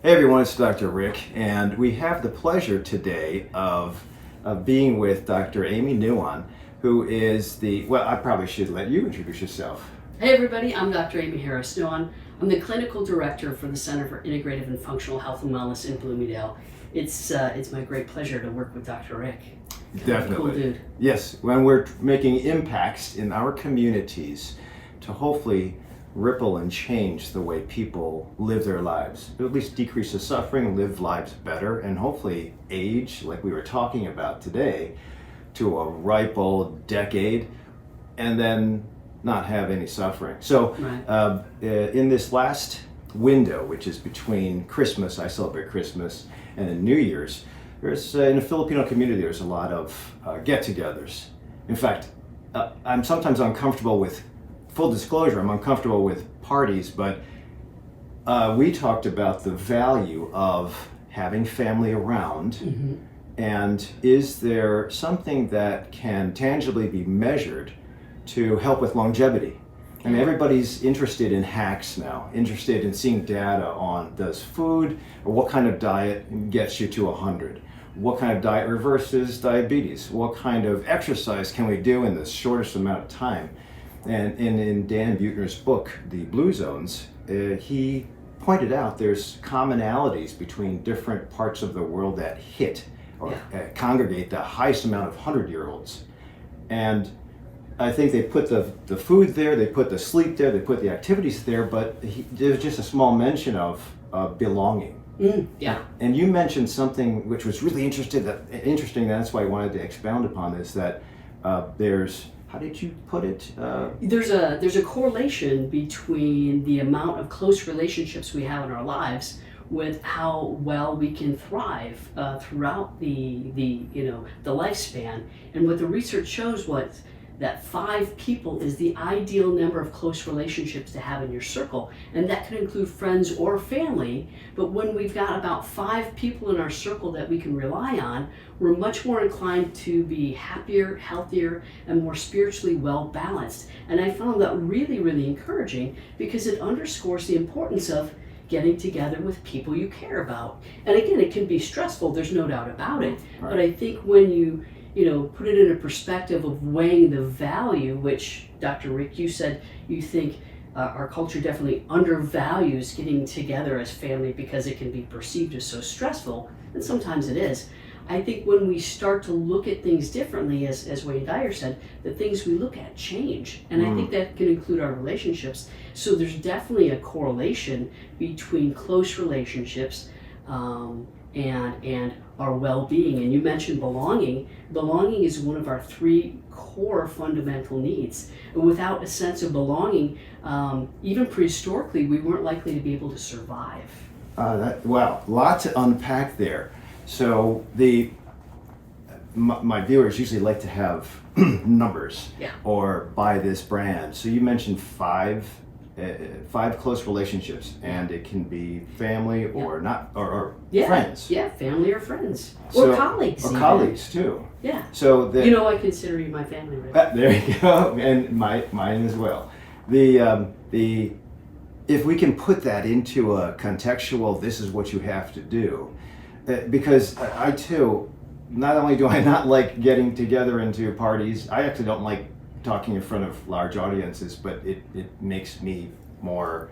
Hey everyone, it's Dr. Rick, and we have the pleasure today of being with Dr. Amy Nuon, who is well, I probably should let you introduce yourself. Hey everybody, I'm Dr. Amy Harris Nuon. I'm the clinical director for the Center for Integrative and Functional Health and Wellness in Bloomingdale. It's my great pleasure to work with Dr. Rick. Definitely. Cool dude. Yes, when we're making impacts in our communities to hopefully ripple and change the way people live their lives, at least decrease the suffering, live lives better, and hopefully age, like we were talking about today, to a ripe old decade, and then not have any suffering. So Right. in this last window, which is between Christmas, I celebrate Christmas, and then New Year's, there's in the Filipino community, there's a lot of get-togethers. In fact, I'm sometimes uncomfortable with, full disclosure, I'm uncomfortable with parties, but we talked about the value of having family around. Mm-hmm. And is there something that can tangibly be measured to help with longevity? I mean, everybody's interested in hacks now, interested in seeing data on does food or what kind of diet gets you to 100? What kind of diet reverses diabetes? What kind of exercise can we do in the shortest amount of time? And in Dan Buettner's book, The Blue Zones, he pointed out there's commonalities between different parts of the world that hit or congregate the highest amount of 100-year-olds. And I think they put the food there, they put the sleep there, they put the activities there, but there's just a small mention of belonging. Yeah. And you mentioned something which was really interesting, that's why I wanted to expound upon this, that there's, how did you put it? There's a correlation between the amount of close relationships we have in our lives with how well we can thrive throughout the lifespan. And what the research shows was that 5 people is the ideal number of close relationships to have in your circle. And that can include friends or family. But when we've got about 5 people in our circle that we can rely on, we're much more inclined to be happier, healthier, and more spiritually well balanced. And I found that really, really encouraging because it underscores the importance of getting together with people you care about. And again, it can be stressful, there's no doubt about it. Right. But I think when you put it in a perspective of weighing the value, which Dr. Rick, you said you think our culture definitely undervalues getting together as family because it can be perceived as so stressful, and sometimes it is. I think when we start to look at things differently, as Wayne Dyer said, the things we look at change. And I think that can include our relationships. So there's definitely a correlation between close relationships and our well-being. And you mentioned belonging. Belonging is one of our 3 core fundamental needs. And without a sense of belonging, even prehistorically, we weren't likely to be able to survive. Wow, lots to unpack there. So my viewers usually like to have numbers or buy this brand. So you mentioned 5 close relationships, and it can be family or not, or friends. Yeah, family or friends. So, or colleagues. Or even. colleagues too. Yeah. So I consider you my family, right? there you go, and mine as well. The if we can put that into a contextual, this is what you have to do, because I too, not only do I not like getting together into parties, I actually don't like talking in front of large audiences, but it makes me more,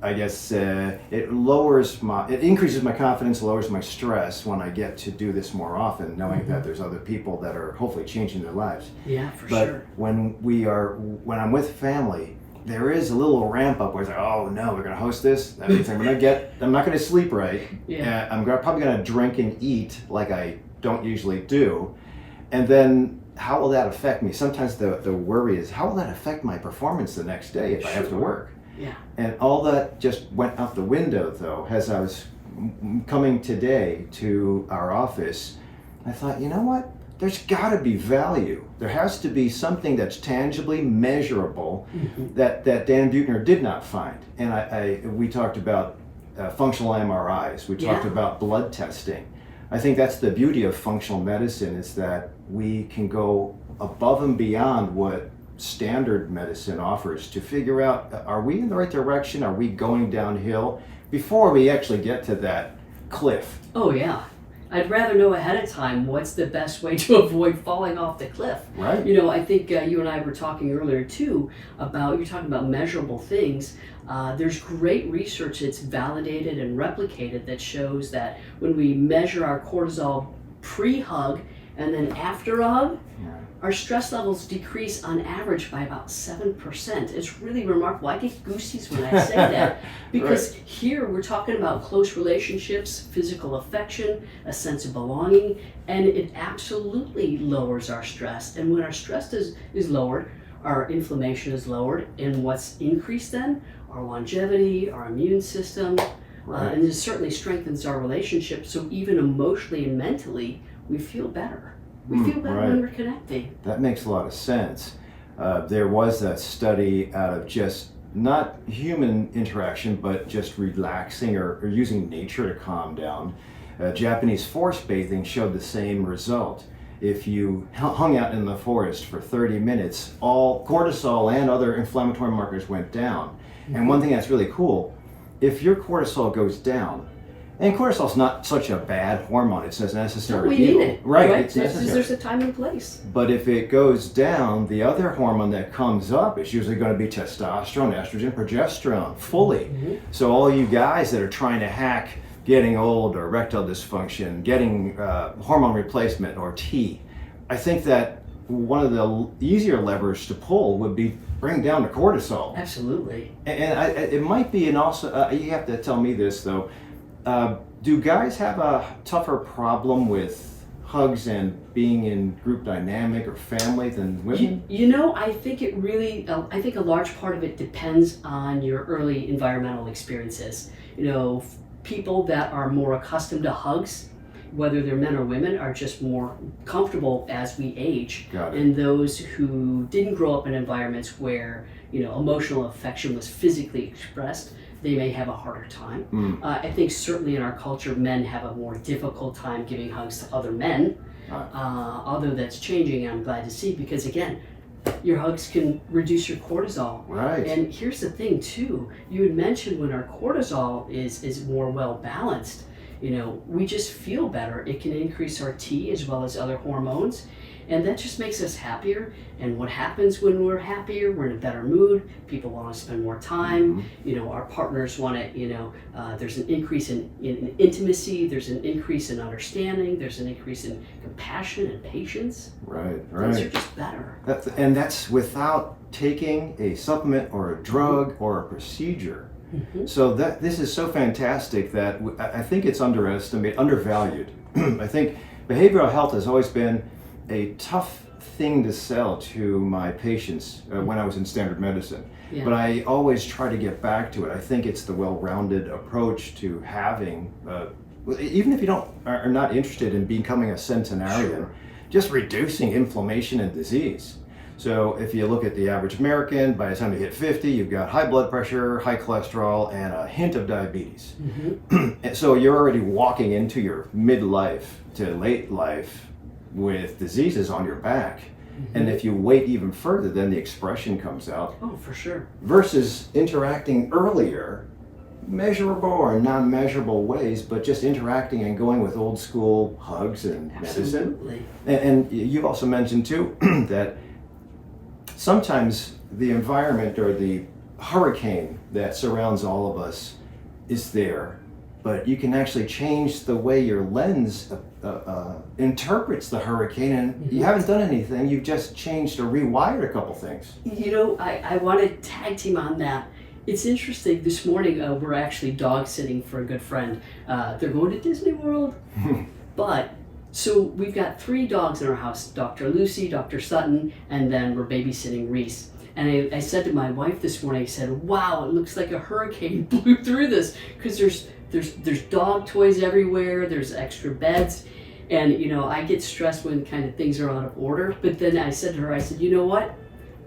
I guess, it increases my confidence, lowers my stress when I get to do this more often, knowing that there's other people that are hopefully changing their lives. Yeah, for But sure. when I'm with family, there is a little ramp up where it's like, oh no, we're gonna host this. That means I'm not gonna sleep right. Yeah. I'm probably gonna drink and eat like I don't usually do, and then how will that affect me? Sometimes the worry is, how will that affect my performance the next day if I have to work? Yeah. And all that just went out the window, though, as I was coming today to our office. I thought, you know what? There's got to be value. There has to be something that's tangibly measurable that Dan Buettner did not find. And we talked about functional MRIs. We talked about blood testing. I think that's the beauty of functional medicine, is that we can go above and beyond what standard medicine offers to figure out, are we in the right direction? Are we going downhill before we actually get to that cliff? Oh, yeah. I'd rather know ahead of time what's the best way to avoid falling off the cliff. Right. You know, I think you and I were talking earlier too about, you're talking about measurable things. There's great research that's validated and replicated that shows that when we measure our cortisol pre-hug and then after a hug, our stress levels decrease on average by about 7%. It's really remarkable. I get goosies when I say that because Right. here we're talking about close relationships, physical affection, a sense of belonging, and it absolutely lowers our stress. And when our stress is lowered, our inflammation is lowered, and what's increased then? Our longevity, our immune system, Right. and it certainly strengthens our relationship. So even emotionally and mentally, we feel better. We feel better right. when we're connecting. That makes a lot of sense. There was a study out of just not human interaction, but just relaxing or using nature to calm down. Japanese forest bathing showed the same result. If you hung out in the forest for 30 minutes, all cortisol and other inflammatory markers went down. And one thing that's really cool, if your cortisol goes down, and cortisol is not such a bad hormone, it's a necessary We need evil. it. Right, it's There's necessary. a time and place. But if it goes down, the other hormone that comes up is usually going to be testosterone, estrogen, progesterone, fully. So all you guys that are trying to hack getting old or erectile dysfunction, getting hormone replacement or T, I think that one of the easier levers to pull would be bring down the cortisol. Absolutely. And it might be, and also, you have to tell me this though, do guys have a tougher problem with hugs and being in group dynamic or family than women? You know, I think it really, I think a large part of it depends on your early environmental experiences. You know, people that are more accustomed to hugs, whether they're men or women, are just more comfortable as we age. Got it. And those who didn't grow up in environments where, you know, emotional affection was physically expressed, they may have a harder time. I think certainly in our culture, men have a more difficult time giving hugs to other men. Although that's changing, I'm glad to see, because again, your hugs can reduce your cortisol. Right. And here's the thing too, you had mentioned when our cortisol is more well balanced, you know, we just feel better. It can increase our T as well as other hormones. And that just makes us happier. And what happens when we're happier? We're in a better mood. People want to spend more time. You know, our partners want to, you know, there's an increase in intimacy. There's an increase in understanding. There's an increase in compassion and patience. Right, Things are right. just better. And that's without taking a supplement or a drug or a procedure. So that this is so fantastic that I think it's undervalued. I think behavioral health has always been a tough thing to sell to my patients when I was in standard medicine. Yeah. But I always try to get back to it. I think it's the well-rounded approach to having, even if you are not interested in becoming a centenarian, Sure. just reducing inflammation and disease. So if you look at the average American, by the time you hit 50, you've got high blood pressure, high cholesterol, and a hint of diabetes. And so you're already walking into your midlife to late life with diseases on your back. And if you wait even further, then the expression comes out. Oh, for sure. Versus interacting earlier, measurable or non-measurable ways, but just interacting and going with old school hugs and medicine. Absolutely. And you've also mentioned too that sometimes the environment or the hurricane that surrounds all of us is there, but you can actually change the way your lens interprets the hurricane, and you haven't done anything. You've just changed or rewired a couple things. You know, I want to tag team on that. It's interesting. This morning, we're actually dog sitting for a good friend. They're going to Disney World. But, so we've got 3 dogs in our house, Dr. Lucy, Dr. Sutton, and then we're babysitting Reese. And I said to my wife this morning, I said, wow, it looks like a hurricane blew through this, because there's dog toys everywhere, there's extra beds. And, you know, I get stressed when kind of things are out of order. But then I said to her, I said, you know what?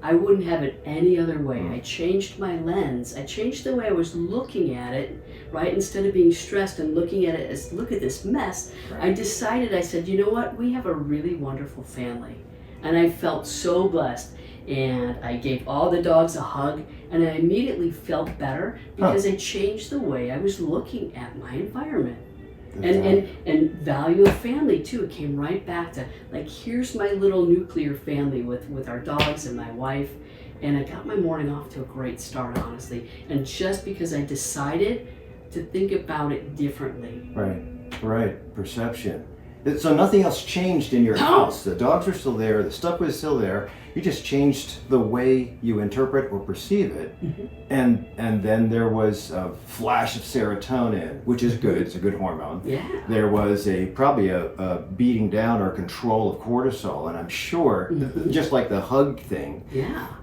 I wouldn't have it any other way. I changed my lens. I changed the way I was looking at it, right? Instead of being stressed and looking at it as, look at this mess, I decided, I said, you know what? We have a really wonderful family. And I felt so blessed. and I gave all the dogs a hug, and I immediately felt better because I changed the way I was looking at my environment. And value of family too. It came right back to, like, here's my little nuclear family with our dogs and my wife, and I got my morning off to a great start, honestly. And just because I decided to think about it differently. Right. Perception. So nothing else changed in your house. The dogs are still there. The stuff was still there. You just changed the way you interpret or perceive it. And then there was a flash of serotonin, which is good. It's a good hormone. Yeah. There was probably a beating down or control of cortisol, and I'm sure, just like the hug thing,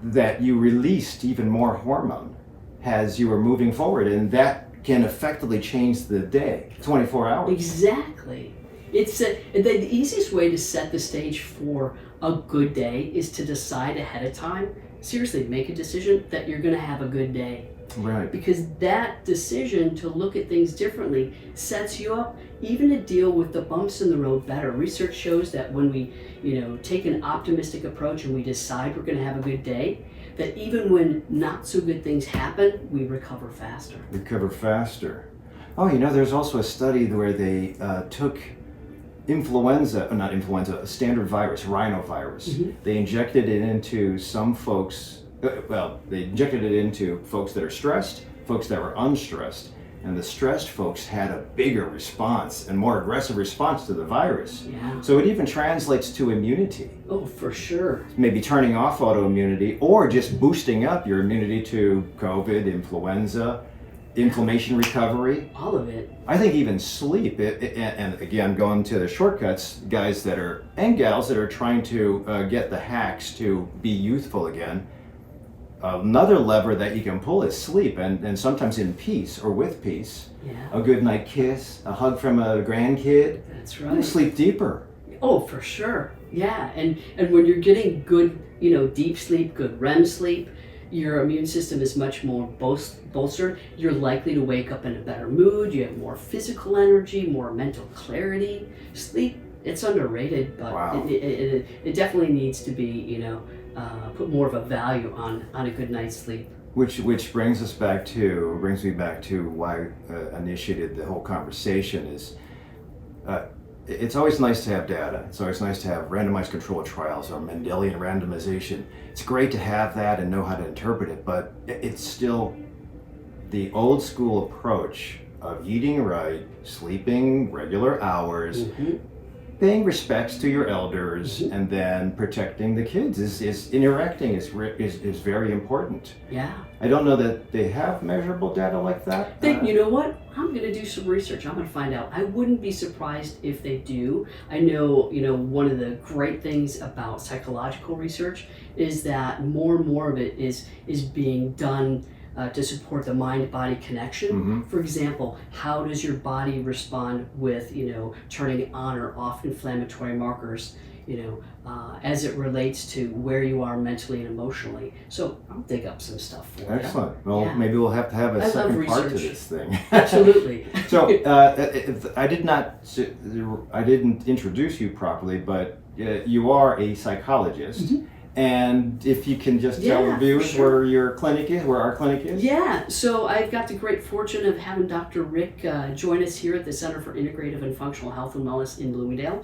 that you released even more hormone as you were moving forward, and that can effectively change the day, 24 hours. Exactly. It's the easiest way to set the stage for a good day is to decide ahead of time. Seriously, make a decision that you're going to have a good day. Right. Because that decision to look at things differently sets you up even to deal with the bumps in the road better. Research shows that when we, take an optimistic approach and we decide we're going to have a good day, that even when not so good things happen, we recover faster. Oh, there's also a study where they took a standard virus, rhinovirus. They injected it into some folks, they injected it into folks that are stressed, folks that were unstressed, and the stressed folks had a bigger response and more aggressive response to the virus. Yeah. So it even translates to immunity. Oh, for sure. Maybe turning off autoimmunity or just boosting up your immunity to COVID, influenza, inflammation recovery. All of it. I think even sleep, and again, going to the shortcuts, guys and gals that are trying to get the hacks to be youthful again, another lever that you can pull is sleep, and sometimes in peace or with peace. Yeah. A good night kiss, a hug from a grandkid. That's right. You sleep deeper. Oh, for sure. Yeah, and when you're getting good, deep sleep, good REM sleep, your immune system is much more bolstered. You're likely to wake up in a better mood. You have more physical energy, more mental clarity. Sleep, it's underrated, but wow. it definitely needs to be, put more of a value on a good night's sleep. Which brings me back to why I initiated the whole conversation is, it's always nice to have data. It's always nice to have randomized controlled trials or Mendelian randomization. It's great to have that and know how to interpret it, but it's still the old school approach of eating right, sleeping regular hours, paying respects to your elders, and then protecting the kids is interacting is very important. Yeah. I don't know that they have measurable data like that. You know what? I'm going to do some research. I'm going to find out. I wouldn't be surprised if they do. I know, one of the great things about psychological research is that more and more of it is being done to support the mind-body connection. For example, how does your body respond with, turning on or off inflammatory markers, as it relates to where you are mentally and emotionally. So I'll dig up some stuff for you. Excellent. Well, maybe we'll have to have a second part to this thing. Absolutely. So I didn't introduce you properly, but you are a psychologist. And if you can just tell the viewers where our clinic is. Yeah, so I've got the great fortune of having Dr. Rick join us here at the Center for Integrative and Functional Health and Wellness in Bloomingdale.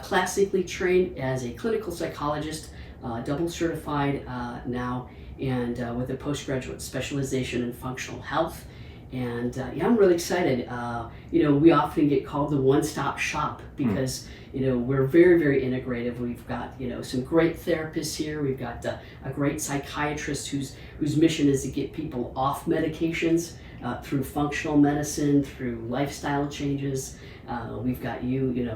Classically trained as a clinical psychologist, double certified now, and with a postgraduate specialization in functional health. And I'm really excited. We often get called the one-stop shop because we're very, very integrative. We've got some great therapists here. We've got a great psychiatrist whose mission is to get people off medications through functional medicine, through lifestyle changes. We've got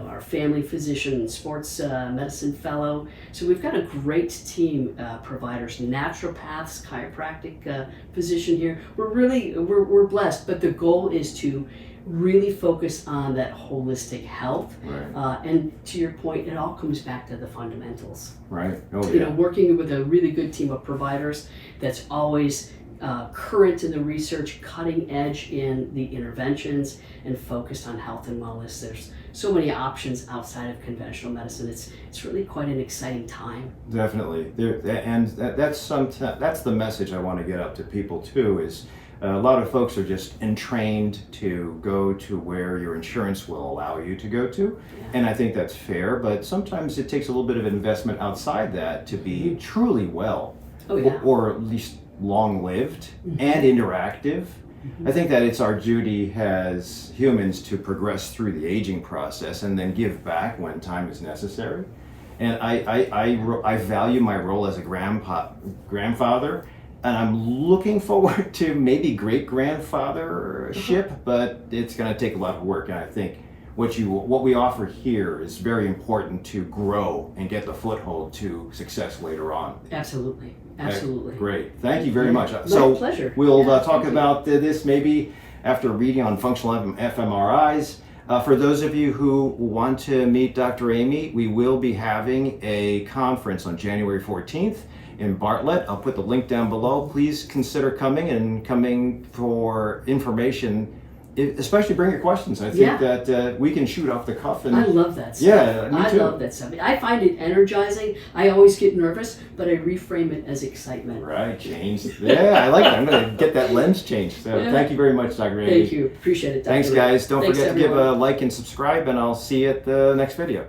our family physician and sports medicine fellow. So we've got a great team, providers, naturopaths, chiropractic physician here. We're blessed, but the goal is to really focus on that holistic health. Right. And to your point, it all comes back to the fundamentals. Right. Oh yeah. Working with a really good team of providers that's always current in the research, cutting edge in the interventions, and focused on health and wellness. There's so many options outside of conventional medicine. It's really quite an exciting time. Definitely, that's the message I want to get up to people too. Is a lot of folks are just entrained to go to where your insurance will allow you to go to, and I think that's fair. But sometimes it takes a little bit of investment outside that to be truly well, Oh yeah. or at least long-lived and interactive. I think that it's our duty as humans to progress through the aging process and then give back when time is necessary. And I value my role as a grandfather, and I'm looking forward to maybe great-grandfathership, but it's going to take a lot of work. And I think what we offer here is very important to grow and get the foothold to success later on. Absolutely. Absolutely. Great. Thank you very much. My So pleasure. we'll Yeah, talk thank you. about this maybe after reading on functional fMRIs. For those of you who want to meet Dr. Amy, we will be having a conference on January 14th in Bartlett. I'll put the link down below. Please consider coming for information. Especially bring your questions. I think that we can shoot off the cuff. And I love that stuff. Yeah, me too. I love that stuff. I find it energizing. I always get nervous, but I reframe it as excitement. Right, change. Yeah, I like that. I'm going to get that lens changed. So Yeah. thank you very much, Dr. Amy. Thank you. Appreciate it, Dr. Thanks, Lee. guys. Don't Thanks, forget to give everyone. a like and subscribe, and I'll see you at the next video.